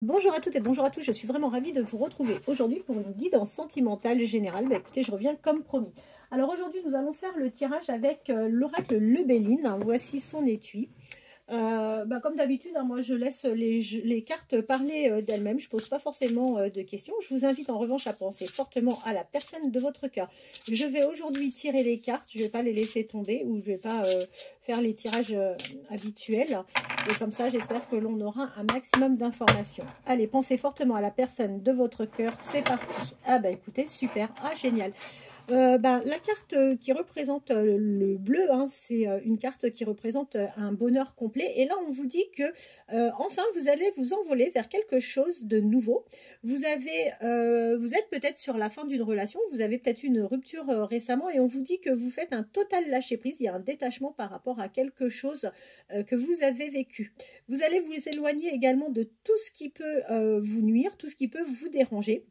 Bonjour à toutes et bonjour à tous, je suis vraiment ravie de vous retrouver aujourd'hui pour une guidance sentimentale générale. Écoutez, je reviens comme promis. Alors aujourd'hui, nous allons faire le tirage avec l'oracle Lebelline. Voici son étui. Comme d'habitude, moi je laisse les cartes parler d'elles-mêmes. Je ne pose pas forcément de questions. Je vous invite en revanche à penser fortement à la personne de votre cœur. Je vais aujourd'hui tirer les cartes. Je ne vais pas les laisser tomber ou je ne vais pas faire les tirages habituels. Et comme ça, j'espère que l'on aura un maximum d'informations. Allez, pensez fortement à la personne de votre cœur. C'est parti. Ah bah écoutez, super. Ah génial. La carte qui représente le bleu, hein, c'est une carte qui représente un bonheur complet. Et là, on vous dit que enfin, vous allez vous envoler vers quelque chose de nouveau. Vous êtes peut-être sur la fin d'une relation, vous avez peut-être eu une rupture récemment et on vous dit que vous faites un total lâcher-prise. Il y a un détachement par rapport à quelque chose que vous avez vécu. Vous allez vous éloigner également de tout ce qui peut vous nuire, tout ce qui peut vous déranger.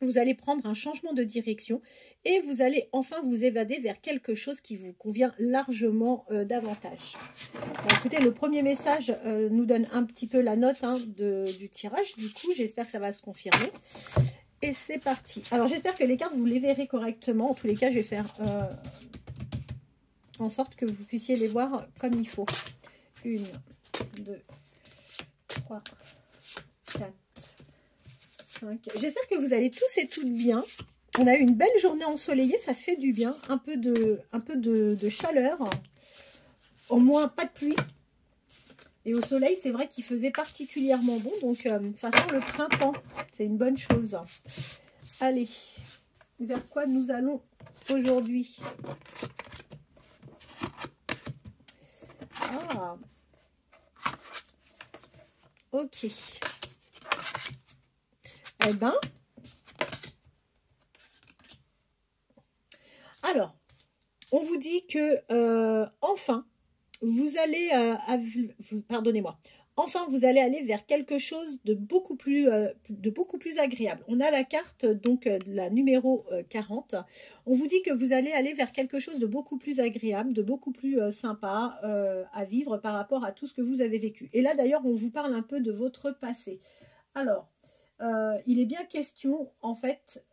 Vous allez prendre un changement de direction et vous allez enfin vous évader vers quelque chose qui vous convient largement davantage. Écoutez, le premier message nous donne un petit peu la note du tirage. Du coup, j'espère que ça va se confirmer. Et c'est parti. Alors, j'espère que les cartes, vous les verrez correctement. En tous les cas, je vais faire en sorte que vous puissiez les voir comme il faut. 1, 2, 3, 4. J'espère que vous allez tous et toutes bien. On a eu une belle journée ensoleillée, ça fait du bien. Un peu de chaleur. Au moins pas de pluie. Et au soleil, c'est vrai qu'il faisait particulièrement bon. Donc ça sent le printemps. C'est une bonne chose. Allez, vers quoi nous allons aujourd'hui? Ah, ok. Eh ben, alors, on vous dit que enfin, vous allez, pardonnez-moi, enfin vous allez aller vers quelque chose de beaucoup plus agréable. On a la carte donc la numéro 40. On vous dit que vous allez aller vers quelque chose de beaucoup plus agréable, de beaucoup plus sympa à vivre par rapport à tout ce que vous avez vécu. Et là d'ailleurs, on vous parle un peu de votre passé. Alors, il est bien question en fait.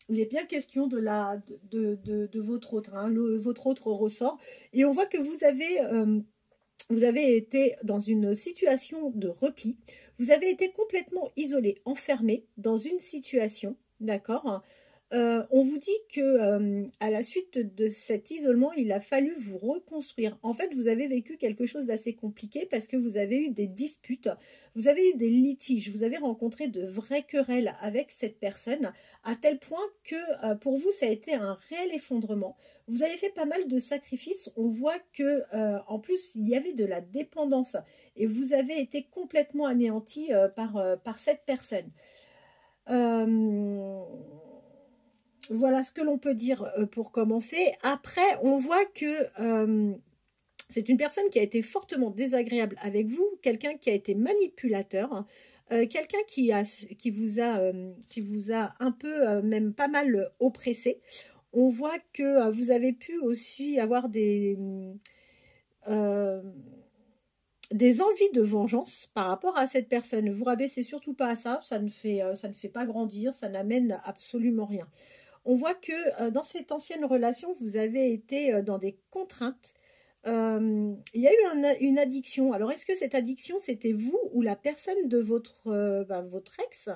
Il est bien question de votre autre, votre autre ressort. Et on voit que vous avez été dans une situation de repli. Vous avez été complètement isolé, enfermé dans une situation, d'accord. On vous dit que à la suite de cet isolement, il a fallu vous reconstruire. En fait, vous avez vécu quelque chose d'assez compliqué parce que vous avez eu des disputes, vous avez eu des litiges, vous avez rencontré de vraies querelles avec cette personne, à tel point que pour vous, ça a été un réel effondrement. Vous avez fait pas mal de sacrifices. On voit que en plus, il y avait de la dépendance et vous avez été complètement anéanti par cette personne. Voilà ce que l'on peut dire pour commencer. Après, on voit que c'est une personne qui a été fortement désagréable avec vous, quelqu'un qui a été manipulateur, quelqu'un qui vous a un peu, même pas mal oppressé. On voit que vous avez pu aussi avoir euh, des envies de vengeance par rapport à cette personne. Ne vous rabaissez surtout pas à ça, ça ne fait pas grandir, ça n'amène absolument rien. On voit que dans cette ancienne relation, vous avez été dans des contraintes. Il y a eu une addiction. Alors, est-ce que cette addiction, c'était vous ou la personne de votre ex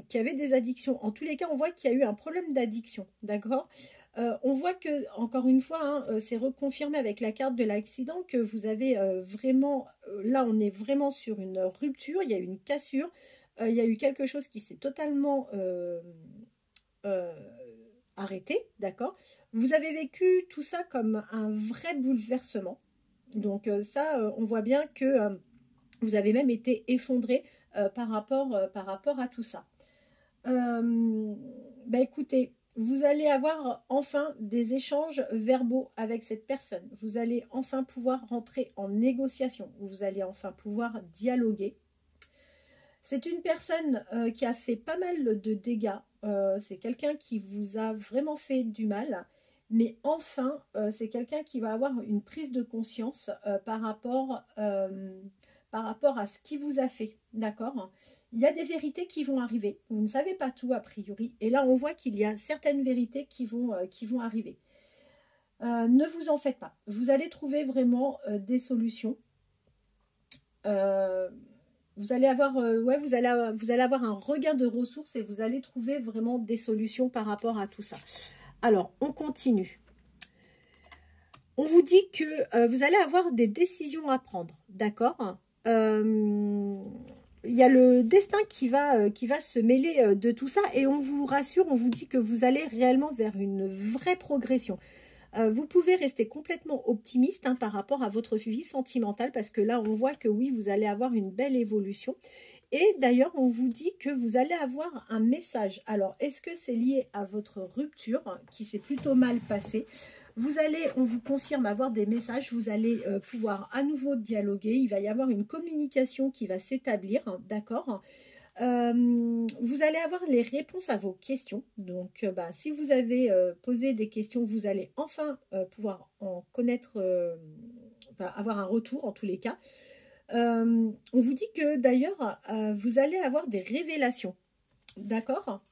qui avait des addictions? En tous les cas, on voit qu'il y a eu un problème d'addiction, d'accord. On voit que, encore une fois, c'est reconfirmé avec la carte de l'accident que vous avez vraiment, là on est vraiment sur une rupture, il y a eu une cassure, il y a eu quelque chose qui s'est totalement euh, arrêté, d'accord. Vous avez vécu tout ça comme un vrai bouleversement. Donc on voit bien que vous avez même été effondré par rapport à tout ça. Écoutez, vous allez avoir enfin des échanges verbaux avec cette personne. Vous allez enfin pouvoir rentrer en négociation. Vous allez enfin pouvoir dialoguer. C'est une personne qui a fait pas mal de dégâts. C'est quelqu'un qui vous a vraiment fait du mal. Mais enfin, c'est quelqu'un qui va avoir une prise de conscience par rapport par rapport à ce qui vous a fait, d'accord? Il y a des vérités qui vont arriver. Vous ne savez pas tout a priori. Et là, on voit qu'il y a certaines vérités qui vont arriver. Ne vous en faites pas. Vous allez trouver vraiment des solutions. Vous allez avoir, vous allez avoir un regain de ressources et vous allez trouver vraiment des solutions par rapport à tout ça. Alors, on continue. On vous dit que vous allez avoir des décisions à prendre, d'accord? Il y a le destin qui va se mêler de tout ça et on vous rassure, on vous dit que vous allez réellement vers une vraie progression. Vous pouvez rester complètement optimiste par rapport à votre vie sentimentale parce que là, on voit que oui, vous allez avoir une belle évolution. Et d'ailleurs, on vous dit que vous allez avoir un message. Alors, est-ce que c'est lié à votre rupture qui s'est plutôt mal passée? Vous allez, on vous confirme avoir des messages, vous allez pouvoir à nouveau dialoguer. Il va y avoir une communication qui va s'établir, d'accord? Vous allez avoir les réponses à vos questions. Donc, si vous avez posé des questions, vous allez enfin pouvoir en connaître, avoir un retour en tous les cas. On vous dit que d'ailleurs, vous allez avoir des révélations. D'accord?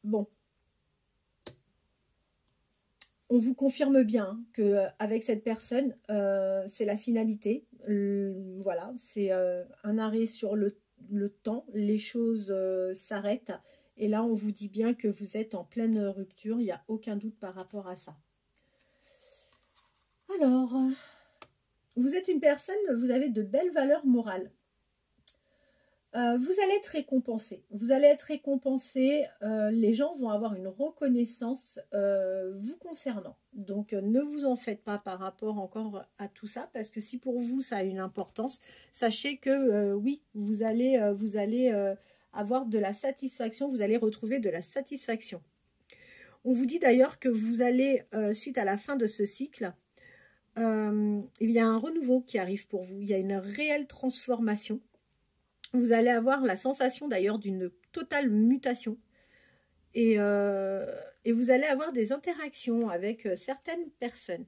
Bon. On vous confirme bien qu'avec cette personne, c'est la finalité. Voilà, c'est un arrêt sur le temps. Les choses s'arrêtent. Et là, on vous dit bien que vous êtes en pleine rupture. Il n'y a aucun doute par rapport à ça. Alors, vous êtes une personne, vous avez de belles valeurs morales. Vous allez être récompensé. Vous allez être récompensé. Les gens vont avoir une reconnaissance vous concernant. Donc, ne vous en faites pas par rapport encore à tout ça. Parce que si pour vous, ça a une importance, sachez que oui, vous allez avoir de la satisfaction. Vous allez retrouver de la satisfaction. On vous dit d'ailleurs que vous allez, suite à la fin de ce cycle, il y a un renouveau qui arrive pour vous. Il y a une réelle transformation. Vous allez avoir la sensation d'ailleurs d'une totale mutation et vous allez avoir des interactions avec certaines personnes.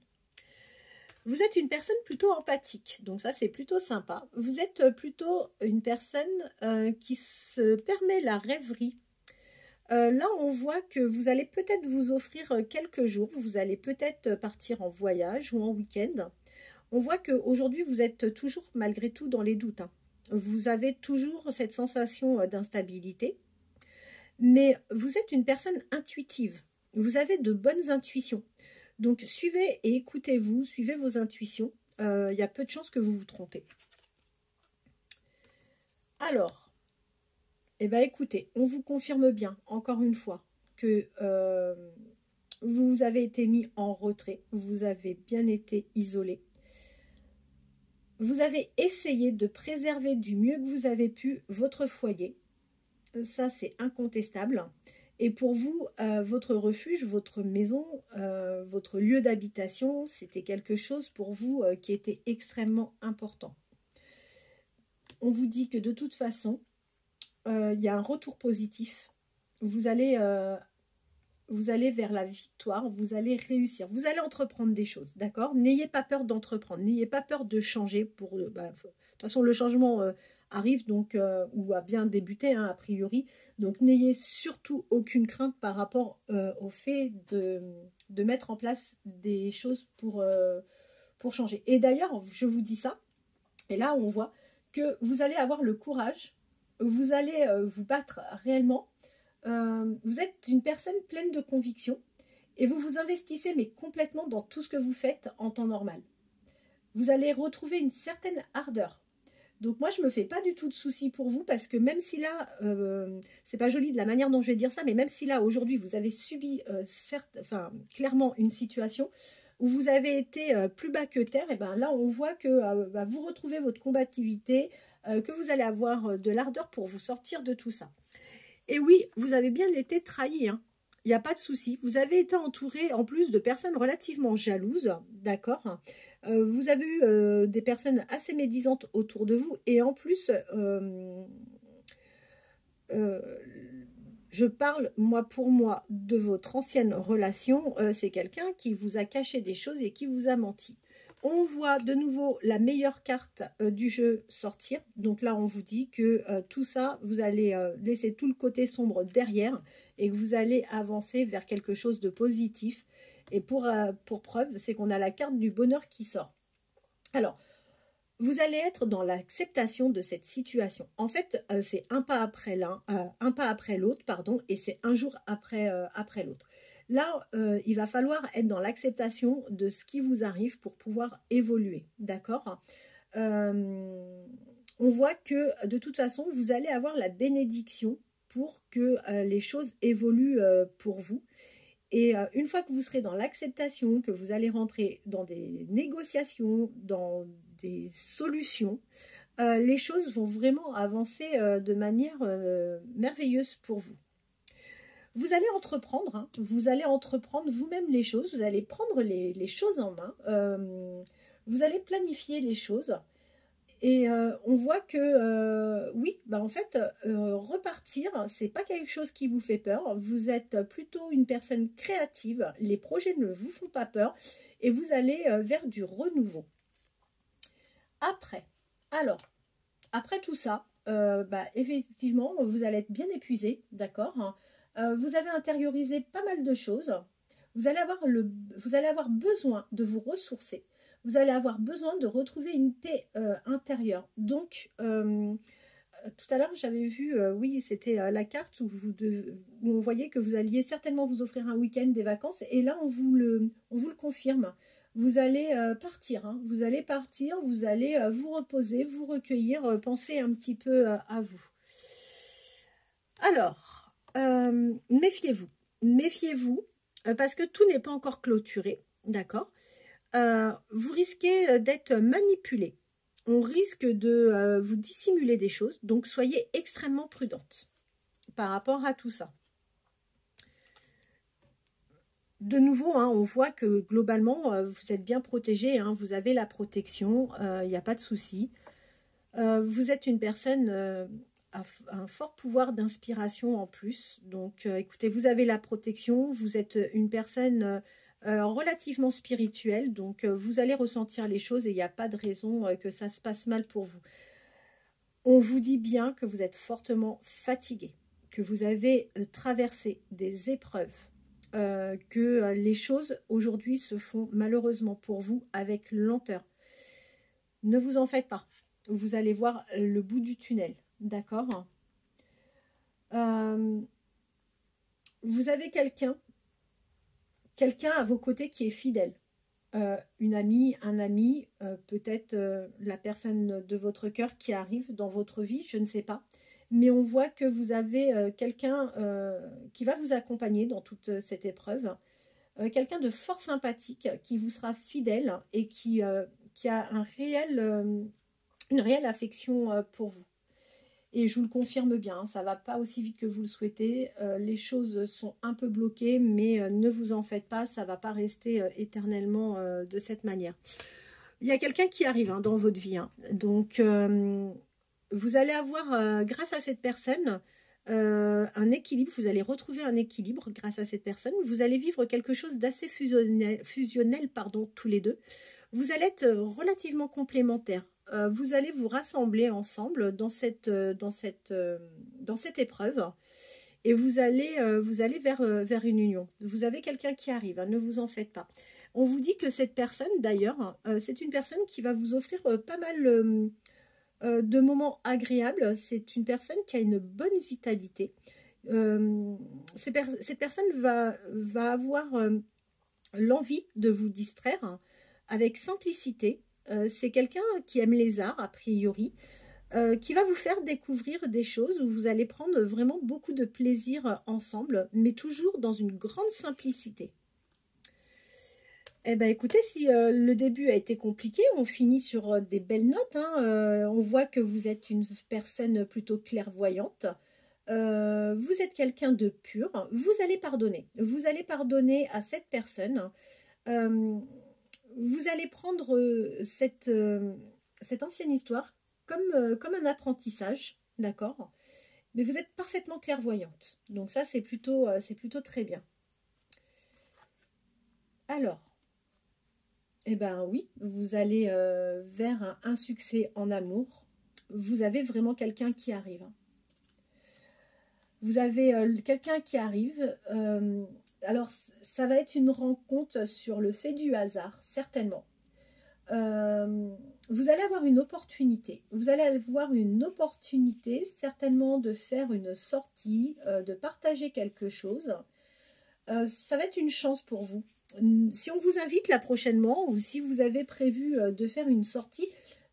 Vous êtes une personne plutôt empathique, donc ça c'est plutôt sympa. Vous êtes plutôt une personne qui se permet la rêverie. Là on voit que vous allez peut-être vous offrir quelques jours, vous allez peut-être partir en voyage ou en week-end. On voit qu'aujourd'hui vous êtes toujours malgré tout dans les doutes. Vous avez toujours cette sensation d'instabilité, mais vous êtes une personne intuitive. Vous avez de bonnes intuitions. Donc, suivez et écoutez-vous, suivez vos intuitions. Il y a peu de chances que vous vous trompez. Alors, écoutez, on vous confirme bien, encore une fois, que vous avez été mis en retrait. Vous avez bien été isolé. Vous avez essayé de préserver du mieux que vous avez pu votre foyer. Ça, c'est incontestable. Et pour vous, votre refuge, votre maison, votre lieu d'habitation, c'était quelque chose pour vous qui était extrêmement important. On vous dit que de toute façon, il y a un retour positif. Vous allez vers la victoire, vous allez réussir, vous allez entreprendre des choses, d'accord? N'ayez pas peur d'entreprendre, n'ayez pas peur de changer. De toute façon, le changement arrive donc ou a bien débuté, a priori. Donc, n'ayez surtout aucune crainte par rapport au fait de mettre en place des choses pour changer. Et d'ailleurs, je vous dis ça, et là, on voit que vous allez avoir le courage, vous allez vous battre réellement. Vous êtes une personne pleine de conviction et vous vous investissez mais complètement dans tout ce que vous faites en temps normal. Vous allez retrouver une certaine ardeur. Donc moi je me fais pas du tout de soucis pour vous parce que même si là, c'est pas joli de la manière dont je vais dire ça, mais même si là aujourd'hui vous avez subi clairement une situation où vous avez été plus bas que terre, et ben là on voit que vous retrouvez votre combativité, que vous allez avoir de l'ardeur pour vous sortir de tout ça. Et oui, vous avez bien été trahi, hein. Il n'y a pas de souci. Vous avez été entouré en plus de personnes relativement jalouses, d'accord? Vous avez eu des personnes assez médisantes autour de vous. Et en plus, je parle, moi pour moi, de votre ancienne relation. C'est quelqu'un qui vous a caché des choses et qui vous a menti. On voit de nouveau la meilleure carte du jeu sortir. Donc là, on vous dit que tout ça, vous allez laisser tout le côté sombre derrière et que vous allez avancer vers quelque chose de positif. Et pour preuve, c'est qu'on a la carte du bonheur qui sort. Alors, vous allez être dans l'acceptation de cette situation. En fait, c'est un pas après l'autre, pardon, et c'est un jour après l'autre. Là, il va falloir être dans l'acceptation de ce qui vous arrive pour pouvoir évoluer, d'accord? On voit que de toute façon, vous allez avoir la bénédiction pour que les choses évoluent pour vous. Et une fois que vous serez dans l'acceptation, que vous allez rentrer dans des négociations, dans des solutions, les choses vont vraiment avancer de manière merveilleuse pour vous. Vous allez entreprendre, hein, vous allez entreprendre vous-même les choses, vous allez prendre les choses en main, vous allez planifier les choses. Et on voit que, oui, bah en fait, repartir, c'est pas quelque chose qui vous fait peur. Vous êtes plutôt une personne créative, les projets ne vous font pas peur et vous allez vers du renouveau. Après tout ça, bah, effectivement, vous allez être bien épuisé, d'accord, hein. Vous avez intériorisé pas mal de choses. Vous allez avoir besoin de vous ressourcer. Vous allez avoir besoin de retrouver une paix intérieure. Donc, tout à l'heure, j'avais vu, oui, c'était la carte où on voyait que vous alliez certainement vous offrir un week-end, des vacances. Et là, on vous le confirme. Vous allez partir, hein. Vous allez partir, vous allez vous reposer, vous recueillir, penser un petit peu à vous. Alors, méfiez-vous. Méfiez-vous parce que tout n'est pas encore clôturé, d'accord? Vous risquez d'être manipulé. On risque de vous dissimuler des choses, donc soyez extrêmement prudente par rapport à tout ça. De nouveau, hein, on voit que globalement, vous êtes bien protégé, hein, vous avez la protection, il n'y a pas de souci. Vous êtes une personne à un fort pouvoir d'inspiration en plus. Donc, écoutez, vous avez la protection, vous êtes une personne relativement spirituelle, donc vous allez ressentir les choses et il n'y a pas de raison que ça se passe mal pour vous. On vous dit bien que vous êtes fortement fatigué, que vous avez traversé des épreuves, que les choses aujourd'hui se font malheureusement pour vous avec lenteur. Ne vous en faites pas, vous allez voir le bout du tunnel, d'accord? Vous avez quelqu'un à vos côtés qui est fidèle, une amie, un ami, peut-être la personne de votre cœur qui arrive dans votre vie, je ne sais pas. Mais on voit que vous avez quelqu'un qui va vous accompagner dans toute cette épreuve. Quelqu'un de fort sympathique qui vous sera fidèle et qui a une réelle affection pour vous. Et je vous le confirme bien, ça ne va pas aussi vite que vous le souhaitez. Les choses sont un peu bloquées, mais ne vous en faites pas, ça ne va pas rester éternellement de cette manière. Il y a quelqu'un qui arrive hein, dans votre vie. Hein. Donc, vous allez avoir, grâce à cette personne, un équilibre. Vous allez retrouver un équilibre grâce à cette personne. Vous allez vivre quelque chose d'assez fusionnel, pardon, tous les deux. Vous allez être relativement complémentaires. Vous allez vous rassembler ensemble dans cette épreuve et vous allez vers une union. Vous avez quelqu'un qui arrive, hein, ne vous en faites pas. On vous dit que cette personne, d'ailleurs, c'est une personne qui va vous offrir pas mal de moments agréables. C'est une personne qui a une bonne vitalité. Cette personne va avoir l'envie de vous distraire hein, avec simplicité. C'est quelqu'un qui aime les arts, a priori, qui va vous faire découvrir des choses où vous allez prendre vraiment beaucoup de plaisir ensemble, mais toujours dans une grande simplicité. Eh bien, écoutez, si le début a été compliqué, on finit sur des belles notes. Hein, on voit que vous êtes une personne plutôt clairvoyante. Vous êtes quelqu'un de pur. Vous allez pardonner. Vous allez pardonner à cette personne. Vous allez prendre cette ancienne histoire comme un apprentissage, d'accord? Mais vous êtes parfaitement clairvoyante. Donc ça, c'est plutôt très bien. Alors, Eh bien oui, vous allez vers un succès en amour. Vous avez vraiment quelqu'un qui arrive. Vous avez quelqu'un qui arrive. Alors, ça va être une rencontre sur le fait du hasard, certainement. Vous allez avoir une opportunité. Vous allez avoir une opportunité, certainement, de faire une sortie, de partager quelque chose. Ça va être une chance pour vous. Si on vous invite là prochainement ou si vous avez prévu de faire une sortie,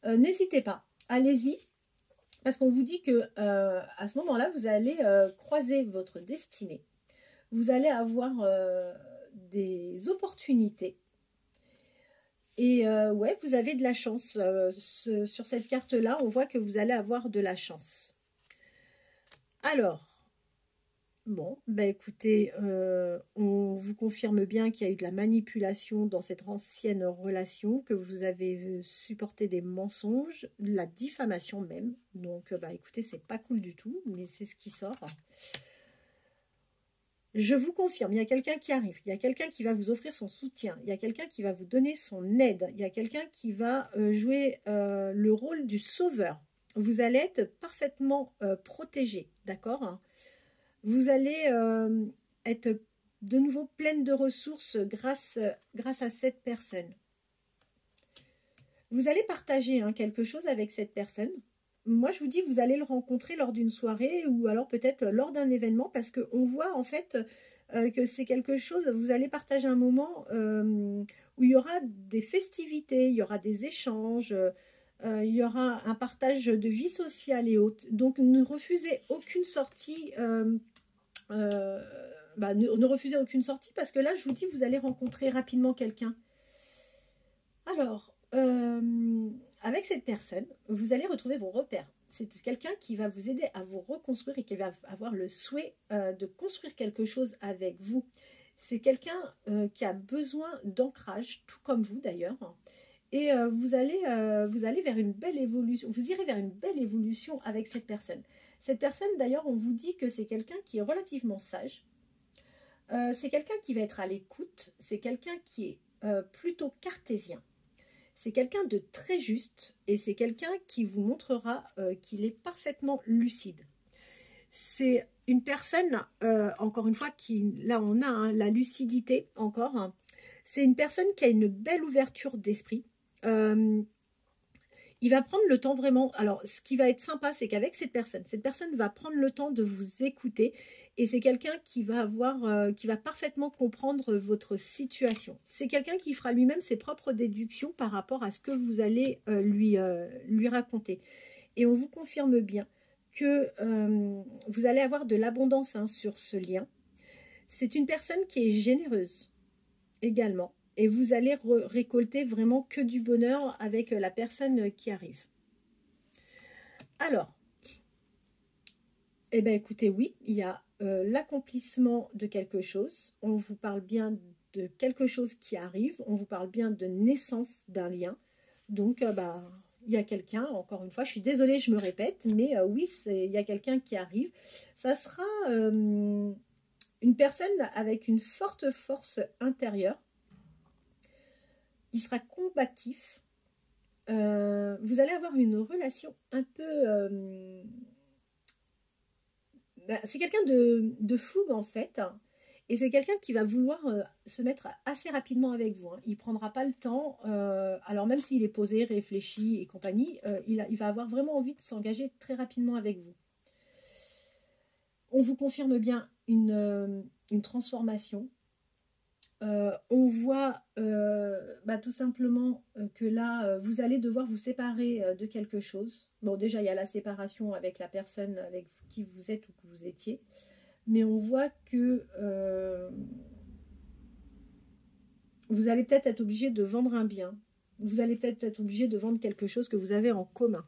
n'hésitez pas, allez-y, parce qu'on vous dit que à ce moment-là, vous allez croiser votre destinée. Vous allez avoir des opportunités. Et ouais, vous avez de la chance. Sur cette carte-là, on voit que vous allez avoir de la chance. Alors, bon, bah écoutez, on vous confirme bien qu'il y a eu de la manipulation dans cette ancienne relation, que vous avez supporté des mensonges, de la diffamation même. Donc, bah écoutez, c'est pas cool du tout, mais c'est ce qui sort. Je vous confirme, il y a quelqu'un qui arrive, il y a quelqu'un qui va vous offrir son soutien, il y a quelqu'un qui va vous donner son aide, il y a quelqu'un qui va jouer le rôle du sauveur. Vous allez être parfaitement protégé, d'accord ? Vous allez être de nouveau pleine de ressources grâce à cette personne. Vous allez partager quelque chose avec cette personne. Moi, je vous dis, vous allez le rencontrer lors d'une soirée ou alors peut-être lors d'un événement parce qu'on voit en fait que c'est quelque chose, vous allez partager un moment où il y aura des festivités, il y aura des échanges, il y aura un partage de vie sociale et autres. Donc, ne refusez aucune sortie. Ne refusez aucune sortie parce que là, je vous dis, vous allez rencontrer rapidement quelqu'un. Alors, avec cette personne, vous allez retrouver vos repères. C'est quelqu'un qui va vous aider à vous reconstruire et qui va avoir le souhait de construire quelque chose avec vous. C'est quelqu'un qui a besoin d'ancrage, tout comme vous d'ailleurs. Et vous allez vers une belle évolution. Vous irez vers une belle évolution avec cette personne. Cette personne, d'ailleurs, on vous dit que c'est quelqu'un qui est relativement sage. C'est quelqu'un qui va être à l'écoute. C'est quelqu'un qui est plutôt cartésien. C'est quelqu'un de très juste et c'est quelqu'un qui vous montrera qu'il est parfaitement lucide. C'est une personne, encore une fois, là on a la lucidité encore. C'est une personne qui a une belle ouverture d'esprit. Il va prendre le temps vraiment. Alors, ce qui va être sympa, c'est qu'avec cette personne va prendre le temps de vous écouter et c'est quelqu'un qui va qui va parfaitement comprendre votre situation. C'est quelqu'un qui fera lui-même ses propres déductions par rapport à ce que vous allez lui raconter. Et on vous confirme bien que vous allez avoir de l'abondance sur ce lien. C'est une personne qui est généreuse également. Et vous allez récolter vraiment que du bonheur avec la personne qui arrive. Alors, eh bien écoutez, oui, il y a l'accomplissement de quelque chose. On vous parle bien de quelque chose qui arrive. On vous parle bien de naissance d'un lien. Donc, il y a quelqu'un, encore une fois, je suis désolée, je me répète, mais oui, il y a quelqu'un qui arrive. Ça sera une personne avec une forte force intérieure. Il sera combatif. Vous allez avoir une relation un peu... c'est quelqu'un de fougue en fait. Et c'est quelqu'un qui va vouloir se mettre assez rapidement avec vous. Il ne prendra pas le temps. Alors même s'il est posé, réfléchi et compagnie, il va avoir vraiment envie de s'engager très rapidement avec vous. On vous confirme bien une transformation. On voit tout simplement que là, vous allez devoir vous séparer de quelque chose. Bon, déjà, il y a la séparation avec la personne avec qui vous êtes ou que vous étiez. Mais on voit que vous allez peut-être être obligé de vendre un bien. Vous allez peut-être être obligé de vendre quelque chose que vous avez en commun.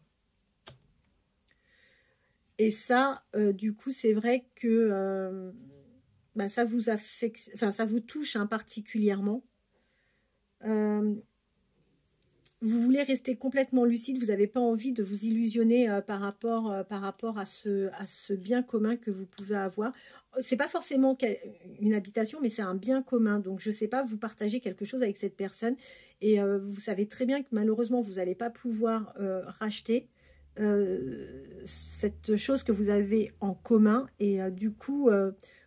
Et ça, du coup, c'est vrai que... ça vous affecte, ça vous touche particulièrement. vous voulez rester complètement lucide, vous n'avez pas envie de vous illusionner par rapport à ce bien commun que vous pouvez avoir. C'est pas forcément une habitation, mais c'est un bien commun. Donc, je ne sais pas, vous partagez quelque chose avec cette personne et vous savez très bien que malheureusement, vous n'allez pas pouvoir racheter cette chose que vous avez en commun. Et du coup,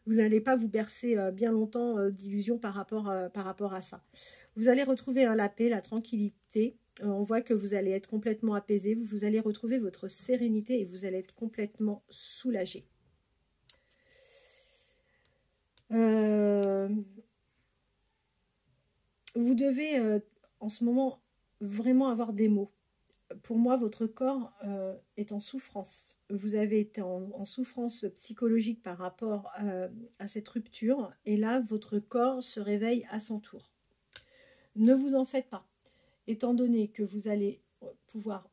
vous n'allez pas vous bercer bien longtemps d'illusions par rapport à ça. Vous allez retrouver la paix, la tranquillité. On voit que vous allez être complètement apaisé. Vous allez retrouver votre sérénité et vous allez être complètement soulagé. Vous devez en ce moment vraiment avoir des mots. Pour moi, votre corps est en souffrance. Vous avez été en souffrance psychologique par rapport à cette rupture. Et là, votre corps se réveille à son tour. Ne vous en faites pas. Étant donné que vous allez pouvoir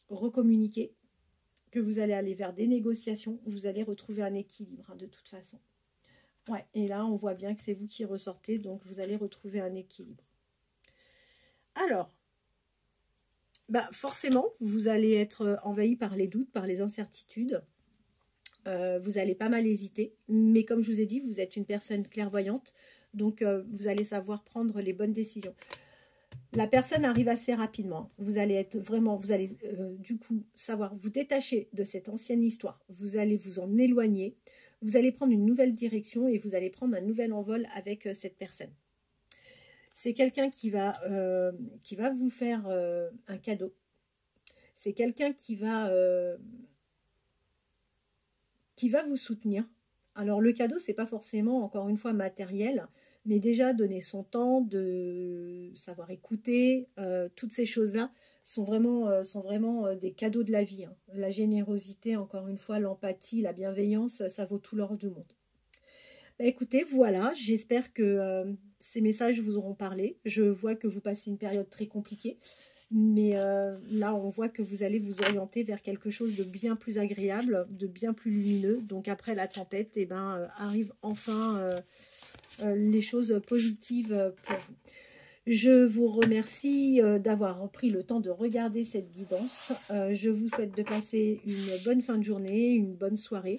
recommuniquer, que vous allez aller vers des négociations, vous allez retrouver un équilibre hein, de toute façon. Ouais, et là, on voit bien que c'est vous qui ressortez, donc vous allez retrouver un équilibre. Alors, forcément, vous allez être envahi par les doutes, par les incertitudes. Vous allez pas mal hésiter, mais comme je vous ai dit, vous êtes une personne clairvoyante, donc vous allez savoir prendre les bonnes décisions. La personne arrive assez rapidement. Vous allez être vraiment, vous allez du coup savoir vous détacher de cette ancienne histoire. Vous allez vous en éloigner. Vous allez prendre une nouvelle direction et vous allez prendre un nouvel envol avec cette personne. C'est quelqu'un qui va vous faire un cadeau. C'est quelqu'un qui va vous soutenir. Alors le cadeau, c'est pas forcément, encore une fois, matériel, mais déjà donner son temps, de savoir écouter, toutes ces choses-là sont vraiment des cadeaux de la vie. Hein. La générosité, encore une fois, l'empathie, la bienveillance, ça vaut tout l'or du monde. Écoutez, voilà, j'espère que ces messages vous auront parlé. Je vois que vous passez une période très compliquée, mais là, on voit que vous allez vous orienter vers quelque chose de bien plus agréable, de bien plus lumineux. Donc après la tempête, arrivent enfin les choses positives pour vous. Je vous remercie d'avoir pris le temps de regarder cette guidance. Je vous souhaite de passer une bonne fin de journée, une bonne soirée.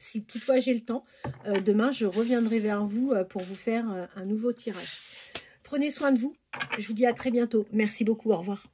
Si toutefois j'ai le temps, demain je reviendrai vers vous pour vous faire un nouveau tirage. Prenez soin de vous. Je vous dis à très bientôt. Merci beaucoup. Au revoir.